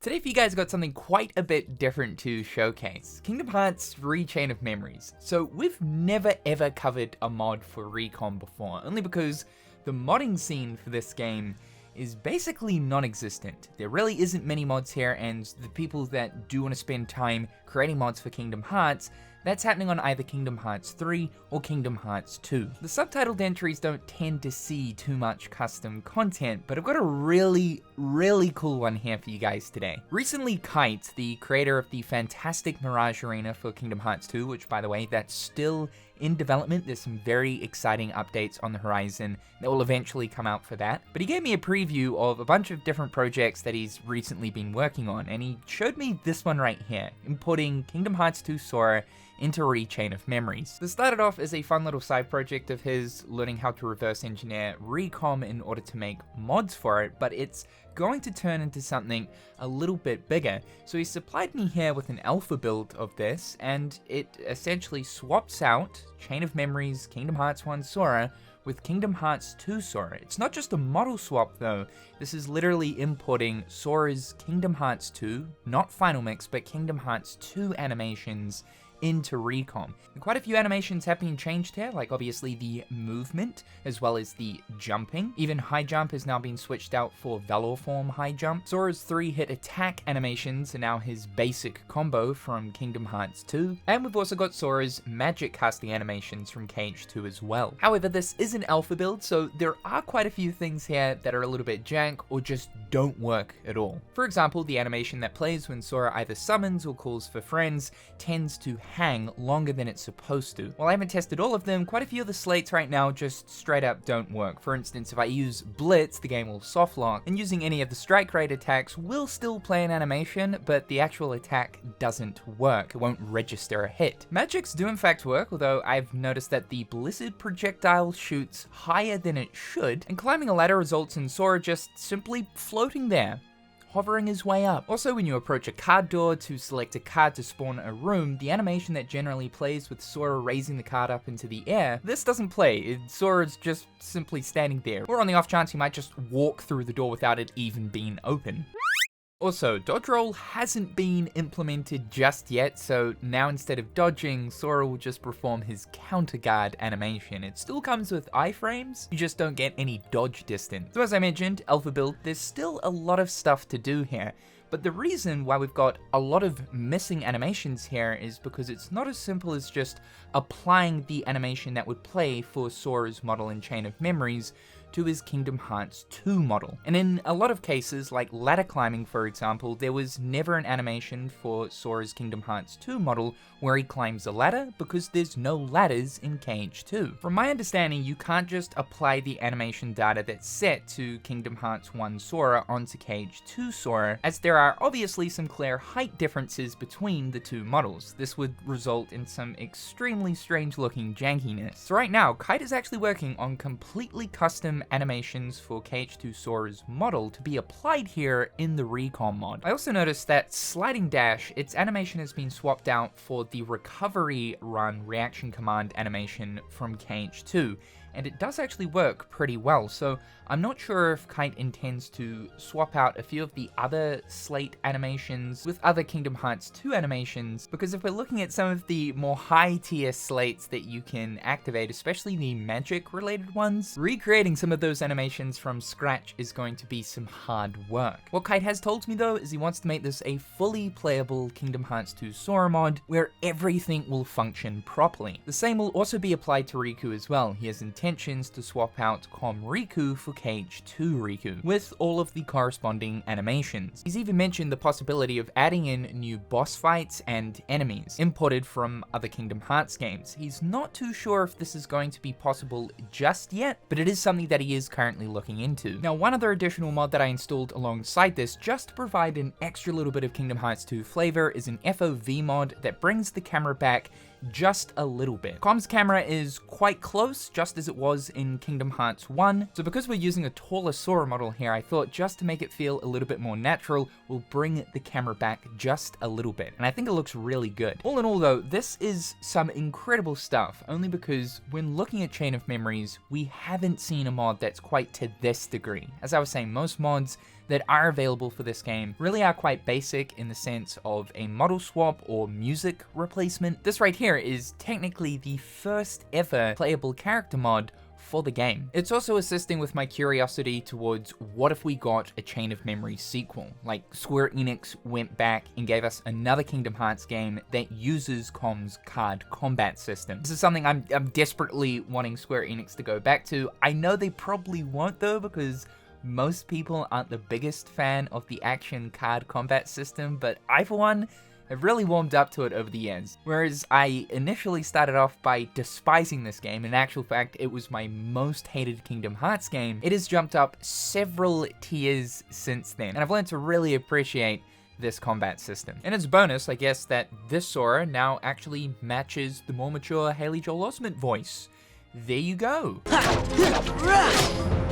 Today for you guys got something quite a bit different to showcase. Kingdom Hearts 3 Chain of Memories. So we've never ever covered a mod for Recon before, only because the modding scene for this game is basically non-existent. There really isn't many mods here, and the people that do want to spend time creating mods for Kingdom Hearts, that's happening on either Kingdom Hearts 3 or Kingdom Hearts 2. The subtitled entries don't tend to see too much custom content, but I've got a really cool one here for you guys today. Recently, Kite, the creator of the fantastic Mirage Arena for Kingdom Hearts 2, which by the way, that's still in development. There's some very exciting updates on the horizon that will eventually come out for that. But he gave me a preview of a bunch of different projects that he's recently been working on, and he showed me this one right here, importing Kingdom Hearts 2 Sora into Chain of Memories. This started off as a fun little side project of his, learning how to reverse engineer Recom in order to make mods for it, but it's going to turn into something a little bit bigger. So he supplied me here with an alpha build of this, and it essentially swaps out Chain of Memories Kingdom Hearts 1 Sora with Kingdom Hearts 2 Sora. It's not just a model swap though, this is literally importing Sora's Kingdom Hearts 2, not Final Mix, but Kingdom Hearts 2 animations into Recon. And quite a few animations have been changed here, like obviously the movement, as well as the jumping. Even high jump has now been switched out for Valor Form high jump. Sora's 3-hit attack animations are now his basic combo from Kingdom Hearts 2. And we've also got Sora's magic casting animations from KH2 as well. However, this is an alpha build, so there are quite a few things here that are a little bit jank or just don't work at all. For example, the animation that plays when Sora either summons or calls for friends tends to hang longer than it's supposed to. While I haven't tested all of them, quite a few of the slates right now just straight up don't work. For instance, if I use Blitz, the game will soft lock, and using any of the strike rate attacks will still play an animation, but the actual attack doesn't work. It won't register a hit. Magics do in fact work, although I've noticed that the Blizzard projectile shoots higher than it should, and climbing a ladder results in Sora just simply floating there, hovering his way up. Also, when you approach a card door to select a card to spawn a room, the animation that generally plays with Sora raising the card up into the air, this doesn't play. Sora's just simply standing there. Or on the off chance he might just walk through the door without it even being open. Also, dodge roll hasn't been implemented just yet, so now instead of dodging, Sora will just perform his counter guard animation. It still comes with iframes, you just don't get any dodge distance. So as I mentioned, alpha build, there's still a lot of stuff to do here. But the reason why we've got a lot of missing animations here is because it's not as simple as just applying the animation that would play for Sora's model in Chain of Memories to his Kingdom Hearts 2 model. And in a lot of cases, like ladder climbing for example, there was never an animation for Sora's Kingdom Hearts 2 model where he climbs a ladder because there's no ladders in KH2. From my understanding, you can't just apply the animation data that's set to Kingdom Hearts 1 Sora onto KH2 Sora, as there are obviously some clear height differences between the two models. This would result in some extremely strange looking jankiness. So right now, Kite is actually working on completely custom animations for KH2 Sora's model to be applied here in the Recon mod. I also noticed that Sliding Dash, its animation has been swapped out for the Recovery Run reaction command animation from KH2, and it does actually work pretty well, so I'm not sure if Kite intends to swap out a few of the other slate animations with other Kingdom Hearts 2 animations, because if we're looking at some of the more high tier slates that you can activate, especially the magic related ones, recreating some of those animations from scratch is going to be some hard work. What Kite has told me though is he wants to make this a fully playable Kingdom Hearts 2 Sora mod where everything will function properly. The same will also be applied to Riku as well. He has intentions to swap out Com Riku for KH2 Riku, with all of the corresponding animations. He's even mentioned the possibility of adding in new boss fights and enemies, imported from other Kingdom Hearts games. He's not too sure if this is going to be possible just yet, but it is something that he is currently looking into. Now, one other additional mod that I installed alongside this, just to provide an extra little bit of Kingdom Hearts 2 flavor, is an FOV mod that brings the camera back just a little bit. Com's camera is quite close, just as it was in Kingdom Hearts 1, so because we're using a taller Sora model here, I thought just to make it feel a little bit more natural, we'll bring the camera back just a little bit, and I think it looks really good. All in all though, this is some incredible stuff, only because when looking at Chain of Memories, we haven't seen a mod that's quite to this degree. As I was saying, most mods that are available for this game really are quite basic in the sense of a model swap or music replacement. This right here is technically the first ever playable character mod for the game. It's also assisting with my curiosity towards what if we got a Chain of Memories sequel, like Square Enix went back and gave us another Kingdom Hearts game that uses Com's card combat system. This is something I'm desperately wanting Square Enix to go back to. I know they probably won't though, because most people aren't the biggest fan of the action card combat system, but I for one have really warmed up to it over the years. Whereas I initially started off by despising this game, in actual fact it was my most hated Kingdom Hearts game, it has jumped up several tiers since then, and I've learned to really appreciate this combat system. And as a bonus, I guess that this Sora now actually matches the more mature Haley Joel Osment voice. There you go.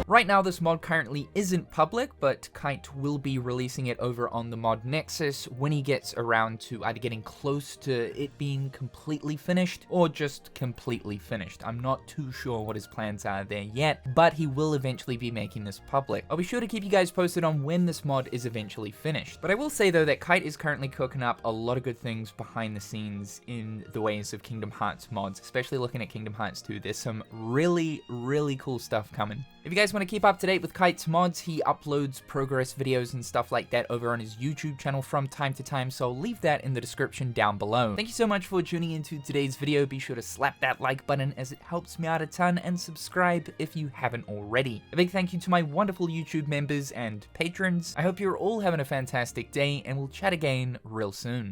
Right now, this mod currently isn't public, but Kite will be releasing it over on the mod Nexus when he gets around to either getting close to it being completely finished or just completely finished. I'm not too sure what his plans are there yet, but he will eventually be making this public. I'll be sure to keep you guys posted on when this mod is eventually finished. But I will say though that Kite is currently cooking up a lot of good things behind the scenes in the ways of Kingdom Hearts mods, especially looking at Kingdom Hearts 2. There's some really cool stuff coming. If you guys want to keep up to date with Kite's mods, he uploads progress videos and stuff like that over on his YouTube channel from time to time, so I'll leave that in the description down below. Thank you so much for tuning into today's video. Be sure to slap that like button as it helps me out a ton, and subscribe if you haven't already. A big thank you to my wonderful YouTube members and patrons. I hope you're all having a fantastic day, and we'll chat again real soon.